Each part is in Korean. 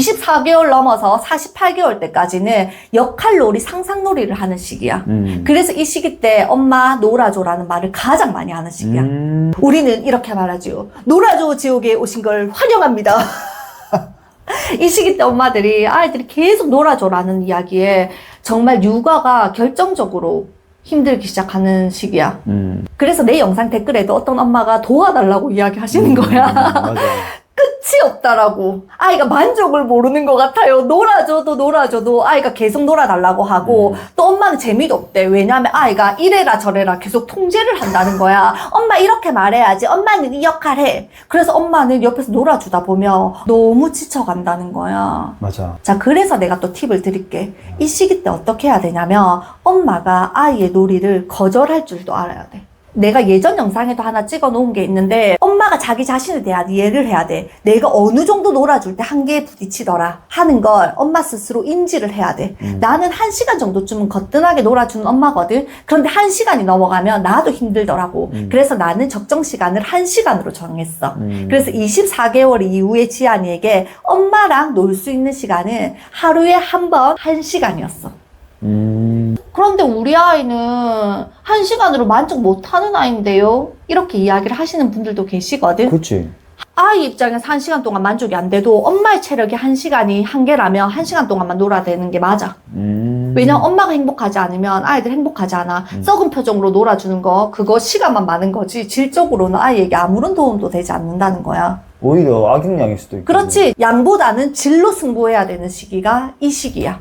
24개월 넘어서 48개월 때까지는 역할놀이, 상상놀이를 하는 시기야. 그래서 이 시기 때 엄마 놀아줘라는 말을 가장 많이 하는 시기야. 우리는 이렇게 말하죠. 놀아줘 지옥에 오신 걸 환영합니다. 이 시기 때 엄마들이 아이들이 계속 놀아줘라는 이야기에 정말 육아가 결정적으로 힘들기 시작하는 시기야. 그래서 내 영상 댓글에도 어떤 엄마가 도와달라고 이야기하시는 거야. 맞아. 끝이 없다라고. 아이가 만족을 모르는 것 같아요. 놀아줘도 아이가 계속 놀아달라고 하고 또 엄마는 재미도 없대. 왜냐하면 아이가 이래라 저래라 계속 통제를 한다는 거야. 엄마 이렇게 말해야지. 엄마는 이 역할 해. 그래서 엄마는 옆에서 놀아주다 보면 너무 지쳐간다는 거야. 맞아. 자, 그래서 내가 또 팁을 드릴게. 이 시기 때 어떻게 해야 되냐면 엄마가 아이의 놀이를 거절할 줄도 알아야 돼. 내가 예전 영상에도 하나 찍어 놓은 게 있는데 엄마가 자기 자신에 대한 이해를 해야 돼. 내가 어느 정도 놀아줄 때 한계에 부딪히더라 하는 걸 엄마 스스로 인지를 해야 돼. 나는 1시간 정도쯤은 거뜬하게 놀아주는 엄마거든. 그런데 1시간이 넘어가면 나도 힘들더라고. 그래서 나는 적정 시간을 1시간으로 정했어. 그래서 24개월 이후에 지안이에게 엄마랑 놀 수 있는 시간은 하루에 한 번 1시간이었어. 그런데 우리 아이는 1시간으로 만족 못하는 아이인데요? 이렇게 이야기를 하시는 분들도 계시거든. 그렇지. 아이 입장에서 1시간 동안 만족이 안 돼도 엄마의 체력이 1시간이 한계라면 1시간 동안만 놀아야 되는 게 맞아. 왜냐면 엄마가 행복하지 않으면 아이들 행복하지 않아. 썩은 표정으로 놀아주는 거 그거 시간만 많은 거지 질적으로는 아이에게 아무런 도움도 되지 않는다는 거야. 오히려 악영향일 수도 있고. 그렇지. 양보다는 질로 승부해야 되는 시기가 이 시기야.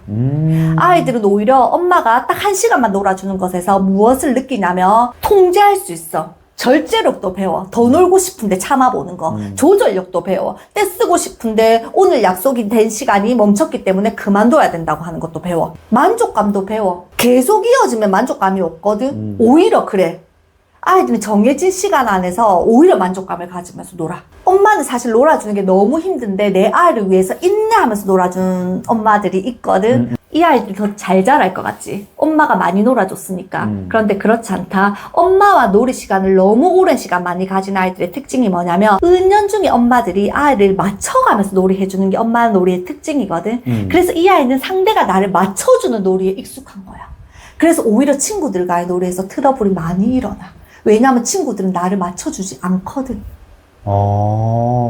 아이들은 오히려 엄마가 딱 1시간만 놀아주는 것에서 무엇을 느끼냐면 통제할 수 있어. 절제력도 배워. 더 놀고 싶은데 참아보는 거. 조절력도 배워. 떼쓰고 싶은데 오늘 약속이 된 시간이 멈췄기 때문에 그만둬야 된다고 하는 것도 배워. 만족감도 배워. 계속 이어지면 만족감이 없거든. 오히려 그래. 아이들은 정해진 시간 안에서 오히려 만족감을 가지면서 놀아. 엄마는 사실 놀아주는 게 너무 힘든데 내 아이를 위해서 인내하면서 놀아준 엄마들이 있거든. 이 아이들이 더 잘 자랄 것 같지? 엄마가 많이 놀아줬으니까. 그런데 그렇지 않다. 엄마와 놀이 시간을 너무 오랜 시간 많이 가진 아이들의 특징이 뭐냐면 은연중에 엄마들이 아이를 맞춰가면서 놀이해주는 게 엄마 놀이의 특징이거든. 그래서 이 아이는 상대가 나를 맞춰주는 놀이에 익숙한 거야. 그래서 오히려 친구들과의 놀이에서 트러블이 많이 일어나. 왜냐하면 친구들은 나를 맞춰주지 않거든.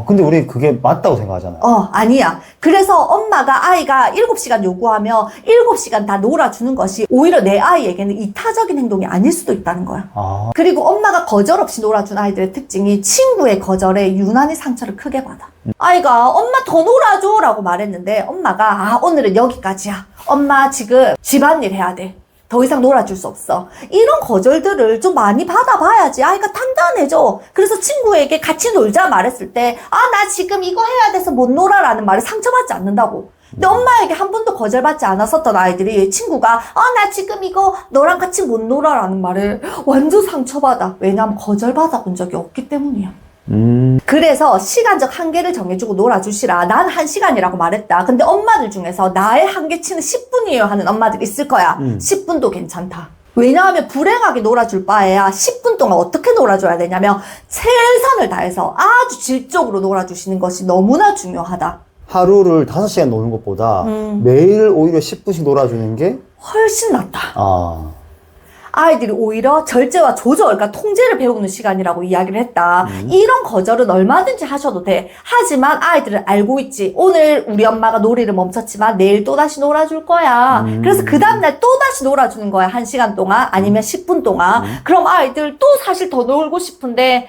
근데 우리 그게 맞다고 생각하잖아. 아니야. 그래서 엄마가 아이가 7시간 요구하며 7시간 다 놀아주는 것이 오히려 내 아이에게는 이타적인 행동이 아닐 수도 있다는 거야. 그리고 엄마가 거절 없이 놀아준 아이들의 특징이 친구의 거절에 유난히 상처를 크게 받아. 아이가 엄마 더 놀아줘 라고 말했는데 엄마가 오늘은 여기까지야. 엄마 지금 집안일 해야 돼. 더 이상 놀아줄 수 없어. 이런 거절들을 좀 많이 받아봐야지 아이가 단단해져. 그래서 친구에게 같이 놀자 말했을 때 나 지금 이거 해야 돼서 못 놀아라는 말에 상처받지 않는다고. 근데 엄마에게 한 번도 거절받지 않았었던 아이들이 친구가 나 지금 이거 너랑 같이 못 놀아라는 말에 완전 상처받아. 왜냐하면 거절받아 본 적이 없기 때문이야. 그래서 시간적 한계를 정해주고 놀아주시라. 난 1시간이라고 말했다. 근데 엄마들 중에서 나의 한계치는 10분이에요 하는 엄마들 있을 거야. 10분도 괜찮다. 왜냐하면 불행하게 놀아줄 바에야 10분 동안 어떻게 놀아줘야 되냐면 최선을 다해서 아주 질적으로 놀아주시는 것이 너무나 중요하다. 하루를 5시간 노는 것보다 매일 오히려 10분씩 놀아주는 게 훨씬 낫다. 아이들이 오히려 절제와 조절, 그러니까 통제를 배우는 시간이라고 이야기를 했다. 이런 거절은 얼마든지 하셔도 돼. 하지만 아이들은 알고 있지. 오늘 우리 엄마가 놀이를 멈췄지만 내일 또다시 놀아줄 거야. 그래서 그 다음날 또다시 놀아주는 거야. 1시간 동안 아니면 10분 동안. 그럼 아이들 또 사실 더 놀고 싶은데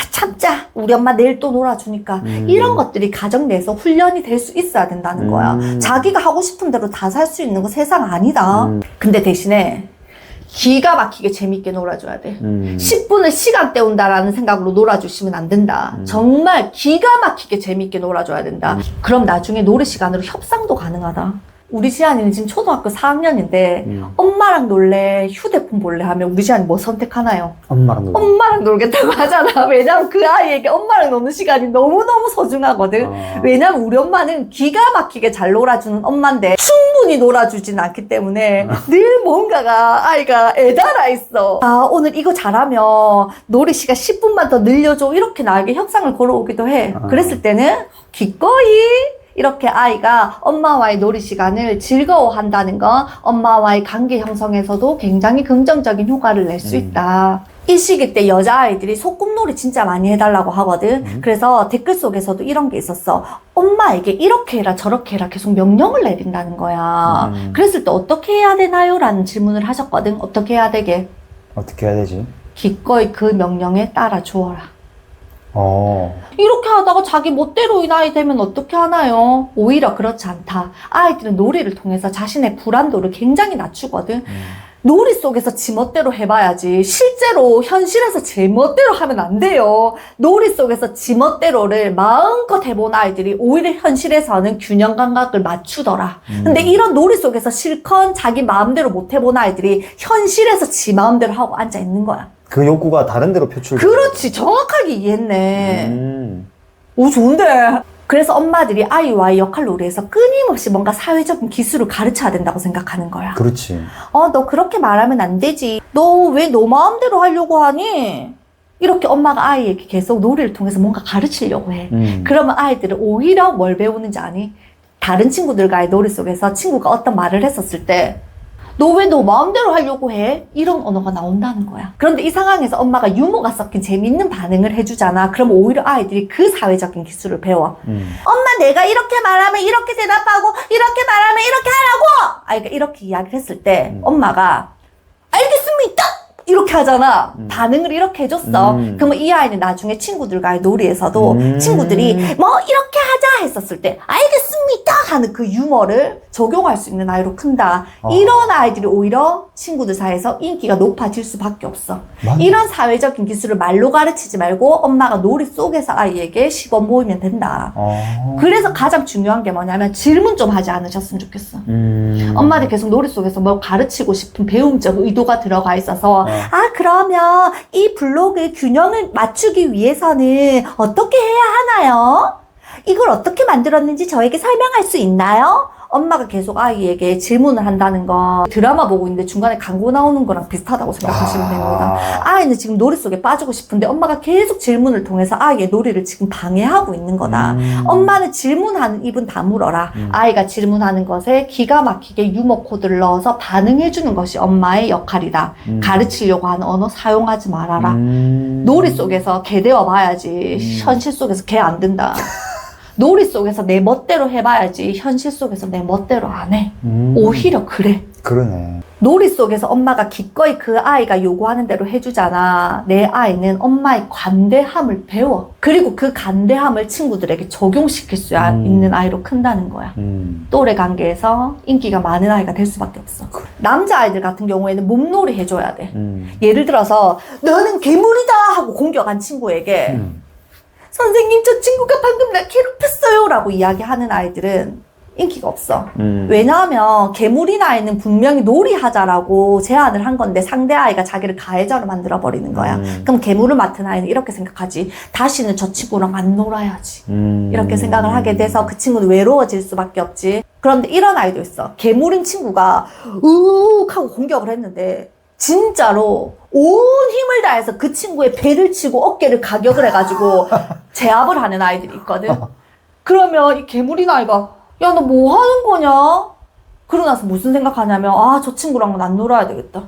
참자. 우리 엄마 내일 또 놀아주니까. 이런 것들이 가정 내에서 훈련이 될 수 있어야 된다는 거야. 자기가 하고 싶은 대로 다 살 수 있는 거 세상 아니다. 근데 대신에 기가 막히게 재밌게 놀아줘야 돼. 10분을 시간 때운다라는 생각으로 놀아주시면 안 된다. 정말 기가 막히게 재밌게 놀아줘야 된다. 그럼 나중에 놀이 시간으로 협상도 가능하다. 우리 지안이는 지금 초등학교 4학년인데 엄마랑 놀래, 휴대폰 볼래 하면 우리 지안이 뭐 선택하나요? 엄마랑 놀겠다고 하잖아. 왜냐면 그 아이에게 엄마랑 노는 시간이 너무너무 소중하거든. 왜냐면 우리 엄마는 기가 막히게 잘 놀아주는 엄마인데 충분히 놀아주진 않기 때문에 늘 뭔가가 아이가 애달아 있어. 오늘 이거 잘하면 놀이 시간 10분만 더 늘려줘. 이렇게 나에게 협상을 걸어오기도 해. 그랬을 때는 기꺼이 이렇게 아이가 엄마와의 놀이 시간을 즐거워한다는 건 엄마와의 관계 형성에서도 굉장히 긍정적인 효과를 낼 수 있다. 이 시기 때 여자아이들이 소꿉놀이 진짜 많이 해달라고 하거든. 그래서 댓글 속에서도 이런 게 있었어. 엄마에게 이렇게 해라 저렇게 해라 계속 명령을 내린다는 거야. 그랬을 때 어떻게 해야 되나요? 라는 질문을 하셨거든. 어떻게 해야 되게? 어떻게 해야 되지? 기꺼이 그 명령에 따라 주어라. 어. 이렇게 하다가 자기 멋대로 이 나이 되면 어떻게 하나요? 오히려 그렇지 않다. 아이들은 놀이를 통해서 자신의 불안도를 굉장히 낮추거든. 놀이 속에서 지 멋대로 해봐야지. 실제로 현실에서 제 멋대로 하면 안 돼요. 놀이 속에서 지 멋대로를 마음껏 해본 아이들이 오히려 현실에서는 균형 감각을 맞추더라. 근데 이런 놀이 속에서 실컷 자기 마음대로 못 해본 아이들이 현실에서 지 마음대로 하고 앉아 있는 거야. 그 욕구가 다른 데로 표출. 그렇지. 정확하게 이해했네. 오, 좋은데. 그래서 엄마들이 아이와의 역할 놀이에서 끊임없이 뭔가 사회적인 기술을 가르쳐야 된다고 생각하는 거야. 그렇지. 너 그렇게 말하면 안 되지. 너 왜 너 마음대로 하려고 하니? 이렇게 엄마가 아이에게 계속 놀이를 통해서 뭔가 가르치려고 해. 그러면 아이들은 오히려 뭘 배우는지 아니? 다른 친구들과의 놀이 속에서 친구가 어떤 말을 했었을 때 너 왜 너 마음대로 하려고 해? 이런 언어가 나온다는 거야. 그런데 이 상황에서 엄마가 유머가 섞인 재밌는 반응을 해주잖아. 그럼 오히려 아이들이 그 사회적인 기술을 배워. 엄마 내가 이렇게 말하면 이렇게 대답하고 이렇게 말하면 이렇게 하라고! 아이가 이렇게 이야기를 했을 때 엄마가 알겠습니다! 이렇게 하잖아. 반응을 이렇게 해줬어. 그러면 이 아이는 나중에 친구들과의 놀이에서도 친구들이 뭐 이렇게 하자 했었을 때 알겠습니다 하는 그 유머를 적용할 수 있는 아이로 큰다. 이런 아이들이 오히려 친구들 사이에서 인기가 높아질 수밖에 없어. 맞네. 이런 사회적인 기술을 말로 가르치지 말고 엄마가 놀이 속에서 아이에게 시범 보이면 된다. 그래서 가장 중요한 게 뭐냐면 질문 좀 하지 않으셨으면 좋겠어. 엄마들 계속 놀이 속에서 뭘 가르치고 싶은 배움적 의도가 들어가 있어서 그러면 이 블록의 균형을 맞추기 위해서는 어떻게 해야 하나요? 이걸 어떻게 만들었는지 저에게 설명할 수 있나요? 엄마가 계속 아이에게 질문을 한다는 거 드라마 보고 있는데 중간에 광고 나오는 거랑 비슷하다고 생각하시면 됩니다. 아이는 지금 놀이 속에 빠지고 싶은데 엄마가 계속 질문을 통해서 아이의 놀이를 지금 방해하고 있는 거다. 엄마는 질문하는 입은 다물어라. 아이가 질문하는 것에 기가 막히게 유머 코드를 넣어서 반응해주는 것이 엄마의 역할이다. 가르치려고 하는 언어 사용하지 말아라. 놀이 속에서 개 되어 봐야지. 현실 속에서 개 안 된다. 놀이 속에서 내 멋대로 해봐야지 현실 속에서 내 멋대로 안 해. 오히려 그래. 그러네. 놀이 속에서 엄마가 기꺼이 그 아이가 요구하는 대로 해주잖아. 내 아이는 엄마의 관대함을 배워. 그리고 그 관대함을 친구들에게 적용시킬 수 있는 아이로 큰다는 거야. 또래 관계에서 인기가 많은 아이가 될 수밖에 없어. 남자아이들 같은 경우에는 몸놀이 해줘야 돼. 예를 들어서 너는 괴물이다 하고 공격한 친구에게 선생님 저 친구가 방금 나 괴롭혔어요 라고 이야기하는 아이들은 인기가 없어. 왜냐하면 괴물인 아이는 분명히 놀이하자라고 제안을 한 건데 상대 아이가 자기를 가해자로 만들어버리는 거야. 그럼 괴물을 맡은 아이는 이렇게 생각하지. 다시는 저 친구랑 안 놀아야지. 이렇게 생각을 하게 돼서 그 친구는 외로워질 수밖에 없지. 그런데 이런 아이도 있어. 괴물인 친구가 우욱 하고 공격을 했는데 진짜로 온 힘을 다해서 그 친구의 배를 치고 어깨를 가격을 해가지고 제압을 하는 아이들이 있거든. 그러면 이 괴물인 아이가 야, 너 뭐 하는 거냐? 그러고 나서 무슨 생각하냐면 저 친구랑은 안 놀아야 되겠다.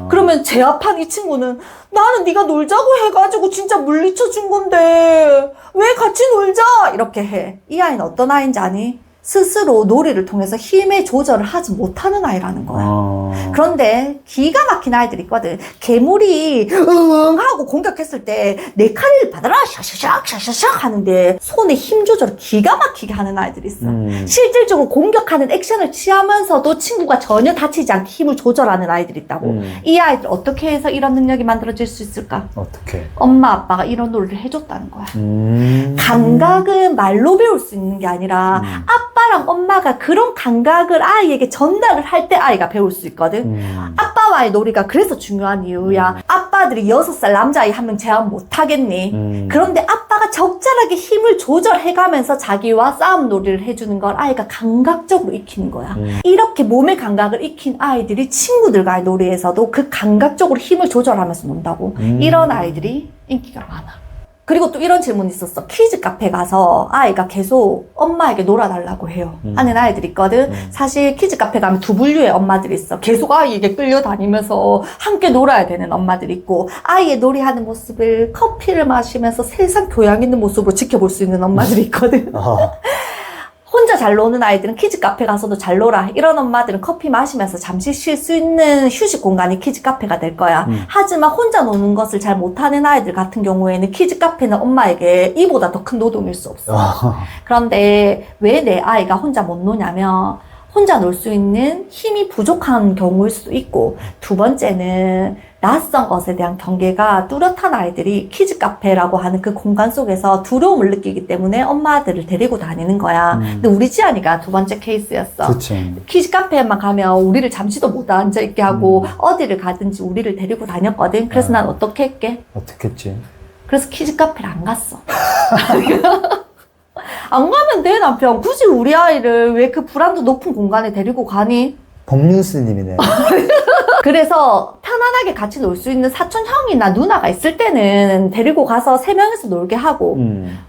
그러면 제압한 이 친구는 나는 네가 놀자고 해가지고 진짜 물리쳐 준 건데 왜 같이 놀자? 이렇게 해. 이 아이는 어떤 아이인지 아니? 스스로 놀이를 통해서 힘의 조절을 하지 못하는 아이라는 거야. 그런데 기가 막힌 아이들이 있거든. 괴물이 응 하고 공격했을 때 내 칼을 받아라 샤샤샥 샤샤샥 하는데 손에 힘 조절을 기가 막히게 하는 아이들이 있어. 실질적으로 공격하는 액션을 취하면서도 친구가 전혀 다치지 않게 힘을 조절하는 아이들이 있다고. 이 아이들 어떻게 해서 이런 능력이 만들어질 수 있을까? 어떻게? 엄마 아빠가 이런 놀이를 해줬다는 거야. 감각은 말로 배울 수 있는 게 아니라 아빠랑 엄마가 그런 감각을 아이에게 전달을 할 때 아이가 배울 수 있거든. 아빠와의 놀이가 그래서 중요한 이유야. 아빠들이 6살 남자아이 한 명 제압 못하겠니? 그런데 아빠가 적절하게 힘을 조절해가면서 자기와 싸움 놀이를 해주는 걸 아이가 감각적으로 익히는 거야. 이렇게 몸의 감각을 익힌 아이들이 친구들과의 놀이에서도 그 감각적으로 힘을 조절하면서 논다고. 이런 아이들이 인기가 많아. 그리고 또 이런 질문이 있었어. 키즈 카페 가서 아이가 계속 엄마에게 놀아달라고 해요. 하는 아이들이 있거든. 사실 키즈 카페 가면 두 분류의 엄마들이 있어. 계속 아이에게 끌려다니면서 함께 놀아야 되는 엄마들이 있고, 아이의 놀이하는 모습을 커피를 마시면서 세상 교양 있는 모습으로 지켜볼 수 있는 엄마들이 있거든. 혼자 잘 노는 아이들은 키즈 카페 가서도 잘 놀아. 이런 엄마들은 커피 마시면서 잠시 쉴 수 있는 휴식 공간이 키즈 카페가 될 거야. 하지만 혼자 노는 것을 잘 못하는 아이들 같은 경우에는 키즈 카페는 엄마에게 이보다 더 큰 노동일 수 없어. 그런데 왜 내 아이가 혼자 못 노냐면, 혼자 놀 수 있는 힘이 부족한 경우일 수도 있고, 두 번째는 낯선 것에 대한 경계가 뚜렷한 아이들이 키즈 카페라고 하는 그 공간 속에서 두려움을 느끼기 때문에 엄마들을 데리고 다니는 거야. 근데 우리 지안이가 두 번째 케이스였어. 그치. 키즈 카페에만 가면 우리를 잠시도 못 앉아있게 하고 어디를 가든지 우리를 데리고 다녔거든. 그래서 난 어떻게 했게? 어떻게 했지? 그래서 키즈 카페를 안 갔어. 안 가면 돼, 남편. 굳이 우리 아이를 왜 그 불안도 높은 공간에 데리고 가니? 법륜 스님이네. 그래서 편안하게 같이 놀 수 있는 사촌 형이나 누나가 있을 때는 데리고 가서 세 명이서 놀게 하고,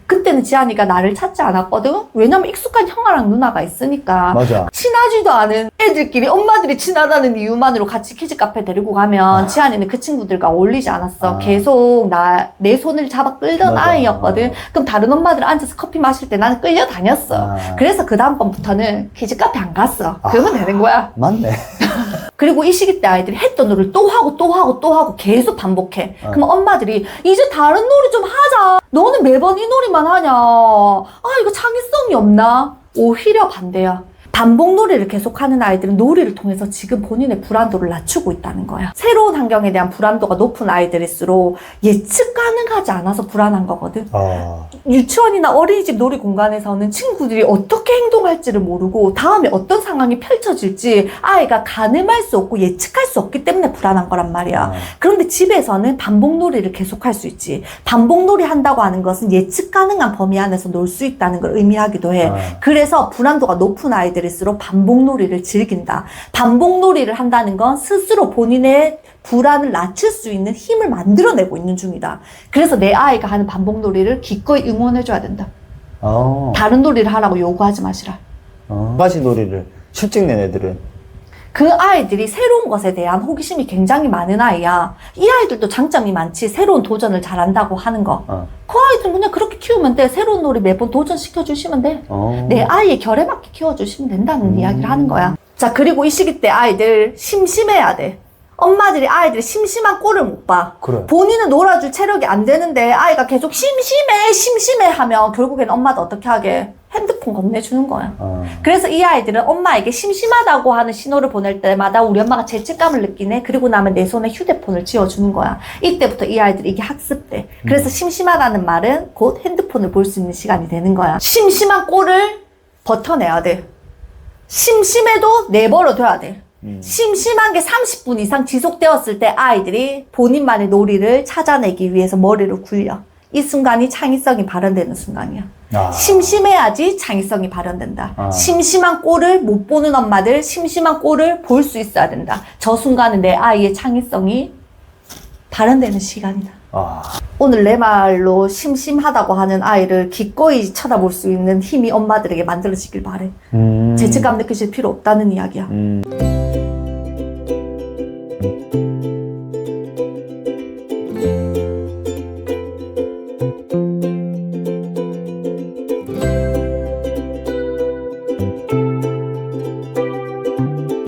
그때는 지안이가 나를 찾지 않았거든? 왜냐면 익숙한 형아랑 누나가 있으니까. 맞아. 친하지도 않은 애들끼리 엄마들이 친하다는 이유만으로 같이 키즈 카페 데리고 가면 지안이는 그 친구들과 어울리지 않았어. 계속 내 손을 잡아 끌던 맞아. 아이였거든. 그럼 다른 엄마들 앉아서 커피 마실 때 나는 끌려다녔어. 그래서 그 다음번부터는 키즈 카페 안 갔어. 그러면 되는 거야. 맞네. 그리고 이 시기 때 아이들이 했던 놀이를 또 하고 또 하고 또 하고 계속 반복해. 그럼 엄마들이 이제 다른 놀이 좀 하자. 너는 매번 이 놀이만 하냐. 이거 창의성이 없나? 오히려 반대야. 반복 놀이를 계속하는 아이들은 놀이를 통해서 지금 본인의 불안도를 낮추고 있다는 거야. 새로운 환경에 대한 불안도가 높은 아이들일수록 예측 가능하지 않아서 불안한 거거든. 유치원이나 어린이집 놀이 공간에서는 친구들이 어떻게 행동할지를 모르고 다음에 어떤 상황이 펼쳐질지 아이가 가늠할 수 없고 예측할 수 없기 때문에 불안한 거란 말이야. 그런데 집에서는 반복 놀이를 계속할 수 있지. 반복 놀이 한다고 하는 것은 예측 가능한 범위 안에서 놀 수 있다는 걸 의미하기도 해. 그래서 불안도가 높은 아이들일수록 반복 놀이를 즐긴다. 반복 놀이를 한다는 건 스스로 본인의 불안을 낮출 수 있는 힘을 만들어내고 있는 중이다. 그래서 내 아이가 하는 반복 놀이를 기꺼이 응원해줘야 된다. 다른 놀이를 하라고 요구하지 마시라. 가지 놀이를 실증 낸 애들은 그 아이들이 새로운 것에 대한 호기심이 굉장히 많은 아이야. 이 아이들도 장점이 많지. 새로운 도전을 잘한다고 하는 거. 그 아이들 그냥 그렇게 키우면 돼. 새로운 놀이 매번 도전시켜주시면 돼. 내 아이의 결에 맞게 키워주시면 된다는 이야기를 하는 거야. 자, 그리고 이 시기 때 아이들 심심해야 돼. 엄마들이 아이들이 심심한 꼴을 못 봐. 그래. 본인은 놀아줄 체력이 안 되는데 아이가 계속 심심해 하면 결국엔 엄마도 어떻게 하게? 핸드폰 건네주는 거야. 그래서 이 아이들은 엄마에게 심심하다고 하는 신호를 보낼 때마다 우리 엄마가 죄책감을 느끼네. 그리고 나면 내 손에 휴대폰을 쥐어주는 거야. 이때부터 이 아이들이 이게 학습돼. 그래서 심심하다는 말은 곧 핸드폰을 볼 수 있는 시간이 되는 거야. 심심한 꼴을 버텨내야 돼. 심심해도 내버려둬야 돼. 심심한 게 30분 이상 지속되었을 때 아이들이 본인만의 놀이를 찾아내기 위해서 머리를 굴려. 이 순간이 창의성이 발현되는 순간이야. 심심해야지 창의성이 발현된다. 심심한 꼴을 못 보는 엄마들, 심심한 꼴을 볼 수 있어야 된다. 저 순간은 내 아이의 창의성이 발현되는 시간이다. 오늘 내 말로 심심하다고 하는 아이를 기꺼이 쳐다볼 수 있는 힘이 엄마들에게 만들어지길 바래. 죄책감 느끼실 필요 없다는 이야기야.